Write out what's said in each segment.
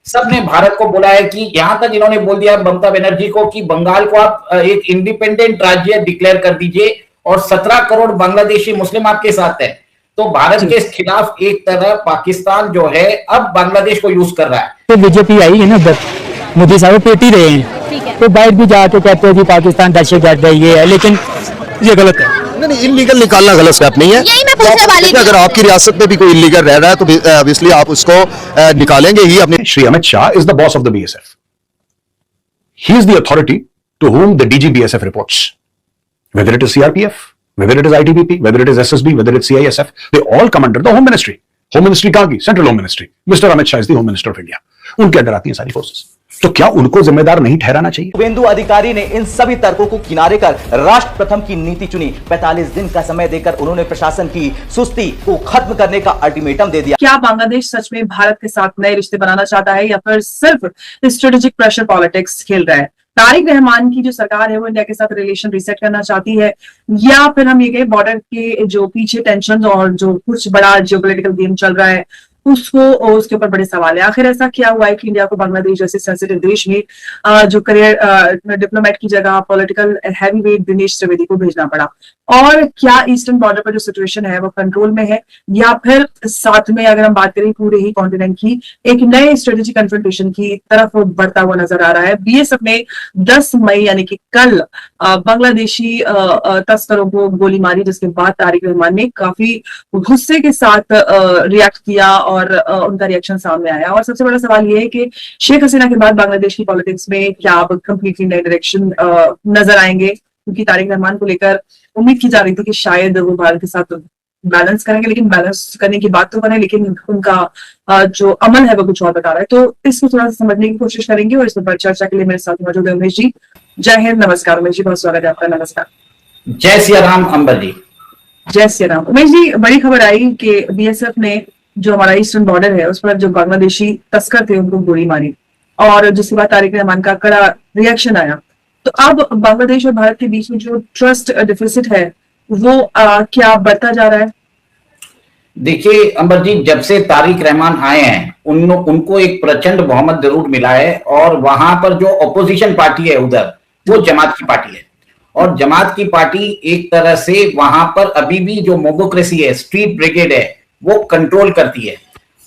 सबने भारत को बोला है कि यहां तक इन्होंने बोल दिया ममता बनर्जी को कि बंगाल को आप एक इंडिपेंडेंट राज्य डिक्लेयर कर दीजिए और 17 करोड़ बांग्लादेशी मुस्लिम आपके साथ है। तो भारत के खिलाफ एक तरह पाकिस्तान जो है अब बांग्लादेश को यूज कर रहा है। तो बीजेपी आई है ना, मोदी साहब पेट ही रहे हैं, तो बाहर भी जाके कहते हैं जी पाकिस्तान दहशतगर्द है, ये है, लेकिन ये गलत है। नहीं, इलीगल निकालना गलत स्टेप नहीं है। यही मैं पूछने वाली थी। अगर आपकी रियासत में भी कोई इलीगल रह रहा है तो ऑब्वियसली आप उसको निकालेंगे ही अपने। Shri Amit Shah is the boss of the BSF. He is the authority to whom the DG BSF reports. Whether it is CRPF, whether it is ITBP, whether it is SSB, whether it's CISF, they all come under the Home Ministry. Home Ministry कहाँ की? Central Home Ministry. Mr. Amit Shah is the Home Minister of India. उनके अंदर आती हैं सारी forces. तो क्या उनको जिम्मेदार नहीं ठहराना चाहिए? शुभेंदु अधिकारी ने इन सभी तर्कों को किनारे कर राष्ट्र प्रथम की नीति चुनी। 45 दिन का समय देकर उन्होंने प्रशासन की सुस्ती को खत्म करने का अल्टीमेटम दे दिया। क्या बांग्लादेश सच में भारत के साथ नए रिश्ते बनाना चाहता है या फिर सिर्फ स्ट्रेटेजिक प्रेशर पॉलिटिक्स खेल रहा है? तारिक रहमान की जो सरकार है वो इंडिया के साथ रिलेशन रीसेट करना चाहती है, या फिर हम ये कहें बॉर्डर के जो पीछे टेंशन और जो कुछ बड़ा जियोपॉलिटिकल गेम चल रहा है उसके ऊपर बड़े सवाल है। आखिर ऐसा क्या हुआ है कि इंडिया को बांग्लादेश जैसे सेंसिटिव देश में जो करियर डिप्लोमेट की जगह पॉलिटिकल हैवीवेट दिनेश त्रिवेदी को भेजना पड़ा? और क्या ईस्टर्न बॉर्डर पर जो सिचुएशन है वो कंट्रोल में है, या फिर साथ में अगर हम बात करें पूरे ही कॉन्टिनेंट की एक नए स्ट्रेटेजिक कन्फ्रंटेशन की तरफ बढ़ता हुआ नजर आ रहा है? बीएसएफ ने 10 मई यानी कि कल बांग्लादेशी तस्करों को गोली मारी, जिसके बाद तारिक रहमान ने काफी गुस्से के साथ रिएक्ट किया और उनका रिएक्शन सामने आया। और सबसे बड़ा सवाल यह है कि शेख हसीना के बाद बांग्लादेश की पॉलिटिक्स में क्या अब कंप्लीटली नए डायरेक्शन नजर आएंगे? क्योंकि तारिक रहमान को लेकर उम्मीद की जा रही थी कि शायद वो भारत के साथ बैलेंस करेंगे, लेकिन बैलेंस करने की बात तो करें, लेकिन उनका जो अमल है वो कुछ और बता रहा है। तो इसको थोड़ा सा समझने की कोशिश करेंगे और इस पर चर्चा के लिए मेरे साथ मौजूद है उमेश जी। जय हिंद, नमस्कार उमेश जी, बहुत स्वागत है आपका। नमस्कार। जय सिया राम अंबर जी। जय सिया राम। उमेश जी, बड़ी खबर आई कि बीएसएफ ने जो हमारा ईस्टर्न बॉर्डर है उस पर जो बांग्लादेशी तस्कर थे उनको गोली मारी, और जिसके बाद तारिक रहमान का कड़ा रिएक्शन आया। तो अब बांग्लादेश और भारत के बीच में जो ट्रस्ट डिफिसिट है वो क्या बढ़ता जा रहा है? देखिए अंबर जी, जब से तारिक रहमान आए हैं उनको एक प्रचंड बहुमत जरूर मिला है, और वहां पर जो अपोजिशन पार्टी है उधर वो जमात की पार्टी है, और जमात की पार्टी एक तरह से वहां पर अभी भी जो मोबोक्रेसी है, स्ट्रीट ब्रिगेड है, वो कंट्रोल करती है।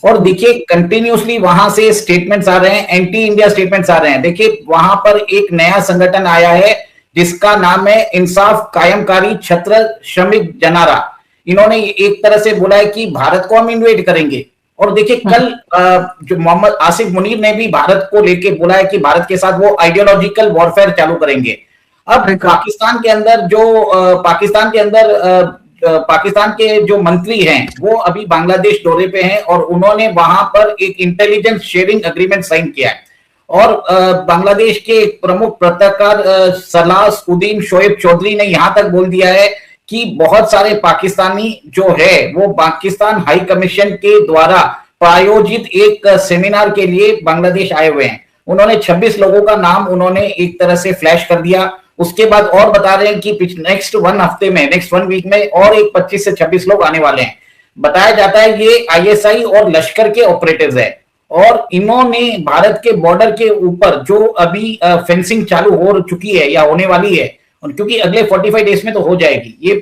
और देखिए कंटिन्यूसली वहां से स्टेटमेंट्स आ रहे हैं, एंटी इंडिया स्टेटमेंट्स आ रहे हैं। देखिए वहां पर एक नया संगठन आया है जिसका नाम है इंसाफ कायमकारी छत्र श्रमिक जनारा। इन्होंने एक तरह से बोला है कि भारत को हम इन्वेट करेंगे। और देखिए कल जो मोहम्मद आसिफ मुनीर ने भी भारत को लेके बोला है कि भारत के साथ वो आइडियोलॉजिकल वॉरफेयर चालू करेंगे। अब पाकिस्तान के जो मंत्री हैं वो अभी बांग्लादेश दौरे पे हैं, और उन्होंने वहां पर एक इंटेलिजेंस शेयरिंग एग्रीमेंट साइन किया है। और बांग्लादेश के एक प्रमुख पत्रकार सलाह-उद-दीन शोएब चौधरी ने यहां तक बोल दिया है कि बहुत सारे पाकिस्तानी जो है वो पाकिस्तान हाई कमीशन के द्वारा प्रायोजित एक सेमिनार के लिए बांग्लादेश आए हुए हैं। उन्होंने 26 लोगों का नाम उन्होंने एक तरह से फ्लैश कर दिया। उसके बाद और बता रहे हैं कि नेक्स्ट 1 वीक में और एक 25 से 26 लोग आने वाले हैं। बताया जाता है ये आईएसआई और लश्कर के ऑपरेटिव्स है, और इन्होंने भारत के बॉर्डर के ऊपर जो अभी फेंसिंग चालू हो चुकी है या होने वाली है, क्योंकि अगले 45 डेज में तो हो जाएगी, ये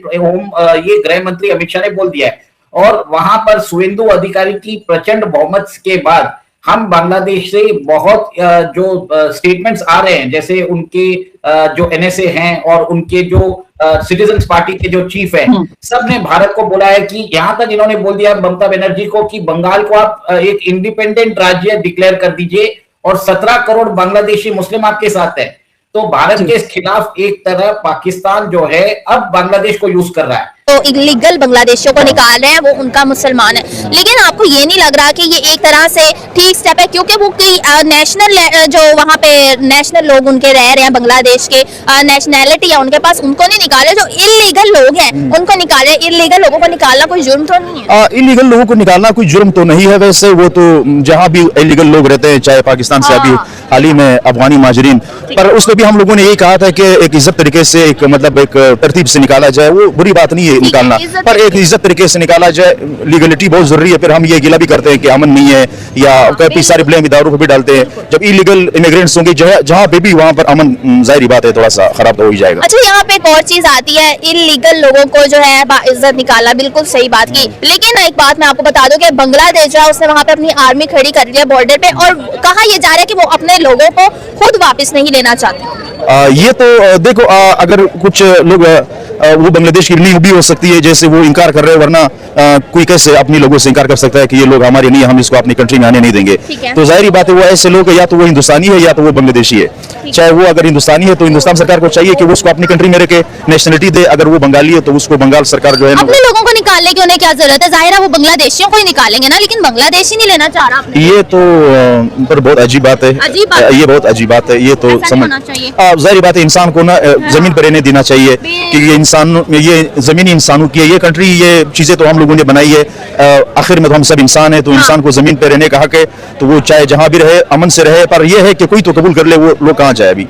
गृह मंत्री अमित शाह ने बोल दिया है। और वहां पर शुभेंदु अधिकारी की प्रचंड बहुमत के बाद हम बांग्लादेश से बहुत जो स्टेटमेंट्स आ रहे हैं, जैसे उनके जो एनएसए हैं और उनके जो सिटीजन्स पार्टी के जो चीफ है, सबने भारत को बोला है कि यहां तक इन्होंने बोल दिया ममता बनर्जी को कि बंगाल को आप एक इंडिपेंडेंट राज्य डिक्लेयर कर दीजिए और 17 करोड़ बांग्लादेशी मुस्लिम आपके साथ है। तो भारत के खिलाफ एक तरह पाकिस्तान जो है अब बांग्लादेश को यूज कर रहा है। तो इलीगल बांग्लादेशियों को निकाल रहे हैं, वो उनका मुसलमान है, लेकिन आपको ये नहीं लग रहा कि ये एक तरह से ठीक स्टेप है? क्योंकि वो कई नेशनल जो वहाँ पे नेशनल लोग उनके रह रहे हैं, बांग्लादेश के नेशनैलिटी है उनके पास, उनको नहीं निकाले। जो इलीगल लोग हैं उनको निकाले। इलीगल लोगों को निकालना कोई जुर्म तो नहीं है? इलीगल लोगों को निकालना कोई जुर्म तो नहीं है। वैसे वो तो जहाँ भी इलीगल लोग रहते हैं, चाहे पाकिस्तान से अभी हाल ही में अफगानी माजरीन, पर उसमें भी हम लोगों ने यही कहा था कि एक इज्जत तरीके से एक तरतीब से निकाला जाए। वो बुरी बात नहीं है निकालना, पर एक इज्जत तरीके से निकाला जाए। लीगलिटी बहुत जरूरी है। फिर हम ये गिला भी करते हैं कि अमन नहीं है, या काफी सारे ब्लेम इदारों को भी डालते हैं। जब इलीगल इमिग्रेंट्स होंगे जहाँ पे भी, वहाँ पर अमन जाहिर बात है थोड़ा सा खराब तो हो ही जाएगा। अच्छा, यहाँ पे एक और चीज आती है, इलीगल लोगों को जो है इज्जत निकालना, बिल्कुल सही बात की। लेकिन एक बात मैं आपको बता दूं कि बांग्लादेश जो है उसने वहाँ पे अपनी आर्मी खड़ी कर लिया बॉर्डर पे, और कहा यह जा रहा है कि वो अपने लोगों को खुद वापस नहीं लेना चाहते। ये तो देखो, अगर कुछ लोग वो बांग्लादेश की नहीं भी हो सकती है, जैसे वो इनकार कर रहे हैं, वरना कोई कैसे अपने लोगों से इनकार कर सकता है कि ये लोग हमारे नहीं, हम इसको अपनी कंट्री में आने नहीं देंगे। तो जाहिर बात है वो ऐसे लोग या तो वो हिंदुस्तानी है या तो वो बांग्लादेशी है। चाहे वो अगर हिंदुस्तानी है तो हिंदुस्तान सरकार को चाहिए कि वो उसको अपनी कंट्री में रखे नेशनलिटी दे, अगर वो बंगाली है तो उसको बंगाल सरकार जो है अपने लोगों को निकालने की उन्हें क्या जरूरत है? जाहिर है वो बांग्लादेशियों को ही निकालेंगे ना, लेकिन बांग्लादेशी नहीं लेना चाह रहा। ये तो पर बहुत अजीब बात है, ये बहुत अजीब बात है। ये तो समझ जाहिर बात है, इंसान को ना जमीन पर रहने देना चाहिए कि ये इंसान, ये जमीनी इंसानों की है ये कंट्री, ये चीजें तो हम लोगों ने बनाई है। आखिर में तो हम सब इंसान है, तो इंसान को जमीन पे रहने का हक है, तो वो चाहे जहां भी रहे अमन से रहे। पर ये है कि कोई तो कबूल कर ले, वो लोग कहाँ जाए अभी?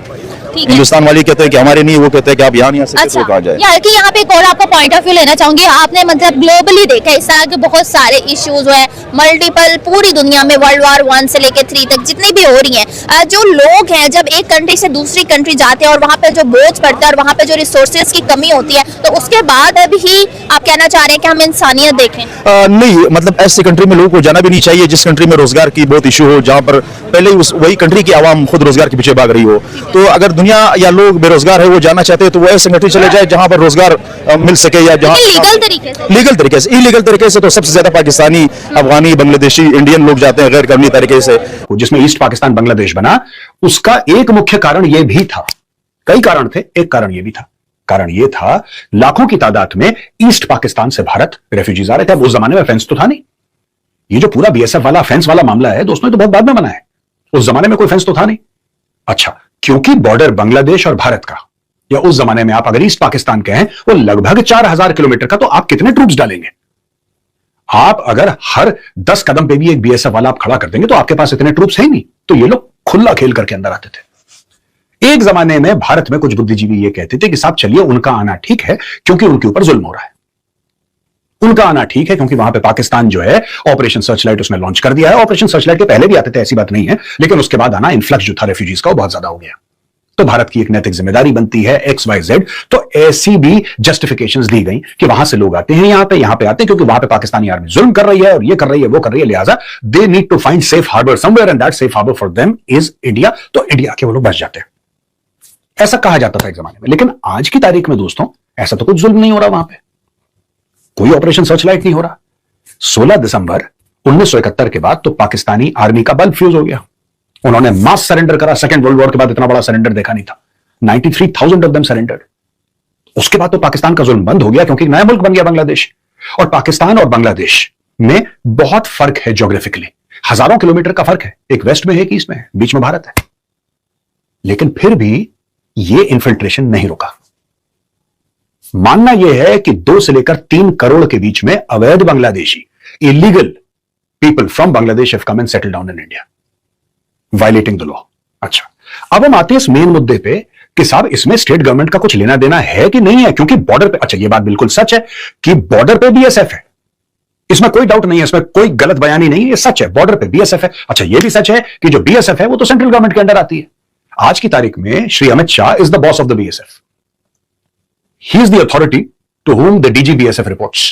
हिंदुस्तान वाले कहते हैं कि हमारे नहीं, वो कहते हैं कि आप यहाँ नहीं आ सकते। अच्छा, तो कहाँ जाए? यार कि यहाँ पे एक और आपका पॉइंट ऑफ व्यू लेना चाहूंगी। आपने मतलब ग्लोबली देखा इस तरह के बहुत सारे इश्यूज है, मल्टीपल, पूरी दुनिया में वर्ल्ड वॉर 1 से लेकर 3 तक जितनी भी हो रही हैं, जो लोग हैं जब एक कंट्री से दूसरी कंट्री जाते हैं और वहाँ पे जो बोझ पड़ता है और वहाँ पे जो रिसोर्सेज की कमी होती है, तो उसके बाद भी आप कहना चाह रहे हैं कि हम इंसानियत देखें? नहीं, मतलब ऐसी कंट्री में लोगों को जाना भी नहीं चाहिए जिस कंट्री में रोजगार की बहुत इशू हो, जहाँ पर पहले वही कंट्री की आवाम खुद रोजगार के पीछे भाग रही हो। तो अगर दुनिया या लोग बेरोजगार है वो जाना चाहते हैं तो वो ऐसे कंट्री चले जाए जहां पर रोजगार मिल सके, या जहां लीगल तरीके से। इलीगल तरीके से तो सबसे ज्यादा पाकिस्तानी, अफगानी, बांग्लादेशी, इंडियन लोग जाते हैं गैर कानूनी तरीके से। जिसमें ईस्ट पाकिस्तान बांग्लादेश बना, उसका एक मुख्य कारण यह भी था, कई कारण थे, एक कारण यह भी था। कारण यह था लाखों की तादाद में ईस्ट पाकिस्तान से भारत रेफ्यूजीज आ रहे थे। अब उस जमाने में फेंस तो था नहीं। ये जो पूरा बीएसएफ वाला फेंस वाला मामला है दोस्तों, तो बहुत बाद में बना है। उस जमाने में कोई फेंस तो था नहीं। अच्छा, क्योंकि बॉर्डर बांग्लादेश और भारत का, या उस जमाने में आप अगर ईस्ट पाकिस्तान के हैं, वो लगभग 4000 किलोमीटर का, तो आप कितने ट्रूप्स डालेंगे? आप अगर हर 10 कदम पे भी एक बीएसएफ वाला आप खड़ा कर देंगे तो आपके पास इतने ट्रूप्स है ही नहीं। तो ये लोग खुला खेल करके अंदर आते थे। एक जमाने में भारत में कुछ बुद्धिजीवी ये कहते थे कि साहब चलिए, उनका आना ठीक है क्योंकि उनके ऊपर जुल्म हो रहा है। उनका आना ठीक है क्योंकि वहां पे पाकिस्तान जो है ऑपरेशन सर्चलाइट उसने लॉन्च कर दिया है। ऑपरेशन सर्चलाइट के पहले भी आते थे, ऐसी बात नहीं है, लेकिन उसके बाद आना इन्फ्लक्स जो था रेफ्यूजीज का वो बहुत ज्यादा हो गया। तो भारत की एक नैतिक जिम्मेदारी बनती है XYZ। तो ऐसी भी जस्टिफिकेशंस दी गई कि वहां से लोग आते हैं यहां पे आते हैं क्योंकि वहां पे पाकिस्तानी आर्मी जुल्म कर रही है और ये कर रही है वो कर रही है, लिहाजा they need to find safe harbour somewhere and that safe harbour for them is India. तो इंडिया के वो लोग बच जाते हैं, ऐसा कहा जाता था एक जमाने में। लेकिन आज की तारीख में दोस्तों ऐसा तो कुछ जुल्म नहीं हो रहा, वहां पे कोई ऑपरेशन सर्चलाइट नहीं हो रहा। 16 दिसंबर 1971 के बाद तो पाकिस्तानी आर्मी का बल्ब फ्यूज हो गया। उन्होंने मास सरेंडर करा। सेकेंड वर्ल्ड वॉर के बाद इतना बड़ा सरेंडर देखा नहीं था। 93,000 ऑफ देम सरेंडर्ड। उसके बाद तो पाकिस्तान का जुल्म बंद हो गया क्योंकि नया मुल्क बन गया बांग्लादेश। और पाकिस्तान और बांग्लादेश में बहुत फर्क है ज्योग्राफिकली, हजारों किलोमीटर का फर्क है। एक वेस्ट में है, एक ईस्ट में है, बीच में भारत है। लेकिन फिर भी यह इन्फिल्ट्रेशन नहीं रुका। मानना यह है कि 2 से लेकर 3 करोड़ के बीच में अवैध Bangladeshi, illegal people from Bangladesh have come and settle down in India violating the law. अच्छा, अब हम आते हैं इस मेन मुद्दे पे कि साहब इसमें स्टेट गवर्नमेंट का कुछ लेना देना है कि नहीं है, क्योंकि बॉर्डर पे, अच्छा ये बात बिल्कुल सच है कि बॉर्डर पे बीएसएफ है, इसमें कोई डाउट नहीं है, इसमें कोई गलत बयानी नहीं है, ये सच है, बॉर्डर पे बीएसएफ है। अच्छा, ये भी सच है कि जो बीएसएफ है वो तो सेंट्रल गवर्नमेंट के अंडर आती है। आज की तारीख में Shri Amit Shah is the boss of the BSF. He is the authority to whom the DGBSF reports.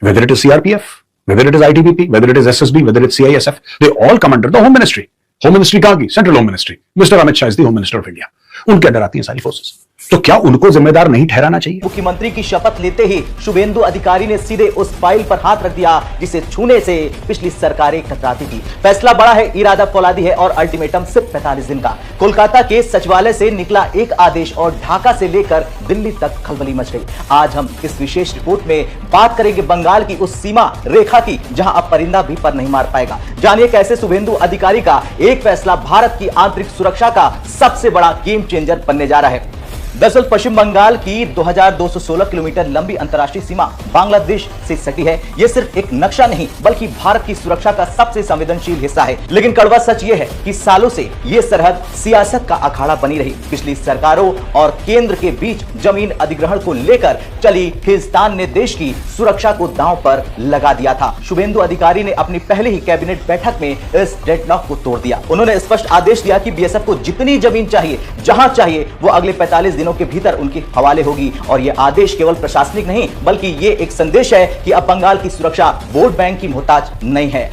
Whether it is CRPF, whether it is ITBP, whether it is SSB, whether it's CISF, they all come under the Home Ministry. Home Ministry कहाँ की? Central Home Ministry. Mr. Amit Shah is the Home Minister of India. उनके अंदर आती हैं सारी forces. तो क्या उनको जिम्मेदार नहीं ठहराना चाहिए? मुख्यमंत्री की शपथ लेते ही शुभेंदु अधिकारी ने सीधे उस फाइल पर हाथ रख दिया जिसे छूने से पिछली सरकारें कतराती थी। फैसला बड़ा है, इरादा फौलादी है और अल्टीमेटम सिर्फ 45 दिन का। कोलकाता के सचिवालय से निकला एक आदेश और ढाका से लेकर दिल्ली तक खलबली मच गई। आज हम इस विशेष रिपोर्ट में बात करेंगे बंगाल की उस सीमा रेखा की जहां अब परिंदा भी पर नहीं मार पाएगा। जानिए कैसे शुभेंदु अधिकारी का एक फैसला भारत की आंतरिक सुरक्षा का सबसे बड़ा गेम चेंजर बनने जा रहा है। दरअसल पश्चिम बंगाल की 2216 किलोमीटर लंबी अंतर्राष्ट्रीय सीमा बांग्लादेश से सटी है। यह सिर्फ एक नक्शा नहीं बल्कि भारत की सुरक्षा का सबसे संवेदनशील हिस्सा है। लेकिन कड़वा सच यह है कि सालों से यह सरहद सियासत का अखाड़ा बनी रही। पिछली सरकारों और केंद्र के बीच जमीन अधिग्रहण को लेकर चली खींचतान ने देश की सुरक्षा को दांव पर लगा दिया था। शुभेंदु अधिकारी ने अपनी पहले ही कैबिनेट बैठक में इस डेडलॉक को तोड़ दिया। उन्होंने स्पष्ट आदेश दिया कि बीएसएफ को जितनी जमीन चाहिए, जहां चाहिए, वो अगले 45 दिनों के भीतर उनके हवाले होगी। और यह आदेश केवल प्रशासनिक नहीं बल्कि यह एक संदेश है कि अब बंगाल की सुरक्षा वोट बैंक की मोहताज नहीं है।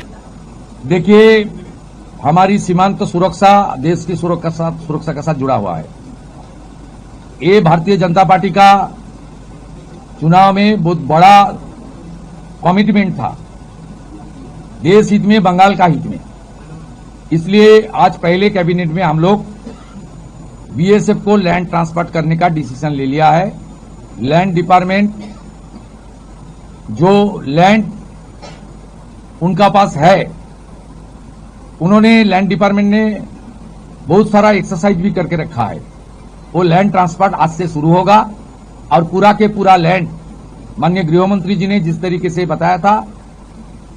देखिए, हमारी सीमांत सुरक्षा देश की सुरक्षा के साथ जुड़ा हुआ है। ये भारतीय जनता पार्टी का चुनाव में बहुत बड़ा कमिटमेंट था, देश हित में, बंगाल का हित में। इसलिए आज पहले कैबिनेट में हम लोग बीएसएफ को लैंड ट्रांसफर करने का डिसीजन ले लिया है। लैंड डिपार्टमेंट जो लैंड उनका पास है, उन्होंने लैंड डिपार्टमेंट ने बहुत सारा एक्सरसाइज भी करके रखा है। वो लैंड ट्रांसफर आज से शुरू होगा और पूरा के पूरा लैंड माननीय गृह मंत्री जी ने जिस तरीके से बताया था,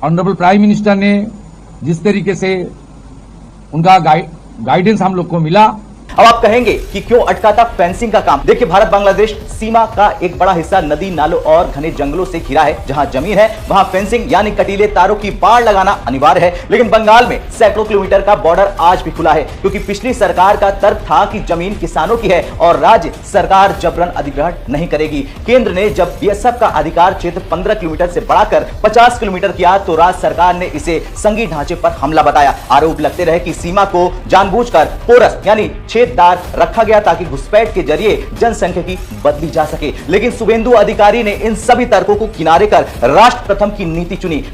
ऑनरेबल प्राइम मिनिस्टर ने जिस तरीके से उनका गाइडेंस हम लोग को मिला। अब आप कहेंगे कि क्यों अटका था फेंसिंग का काम। देखिए, भारत बांग्लादेश सीमा का एक बड़ा हिस्सा नदी, नालों और घने जंगलों से घिरा है। जहां जमीन है वहां फेंसिंग यानी कटीले तारों की बाड़ लगाना अनिवार्य है। लेकिन बंगाल में सैकड़ों किलोमीटर का बॉर्डर आज भी खुला है, क्योंकि पिछली सरकार का तर्क था कि जमीन किसानों की है और राज्य सरकार जबरन अधिग्रहण नहीं करेगी। केंद्र ने जब बीएसएफ का अधिकार क्षेत्र 15 किलोमीटर से बढ़ाकर 50 किलोमीटर किया तो राज्य सरकार ने इसे संघीय ढांचे पर हमला बताया। आरोप लगते रहे कि सीमा को जानबूझकर पोरस यानी छेददार रखा गया ताकि घुसपैठ के जरिए जनसंख्यिकी बदली जा सके। लेकिन शुभेंदु अधिकारी ने इन सभी तर्कों को किनारे कर राष्ट्र प्रथम की नीति चुनी।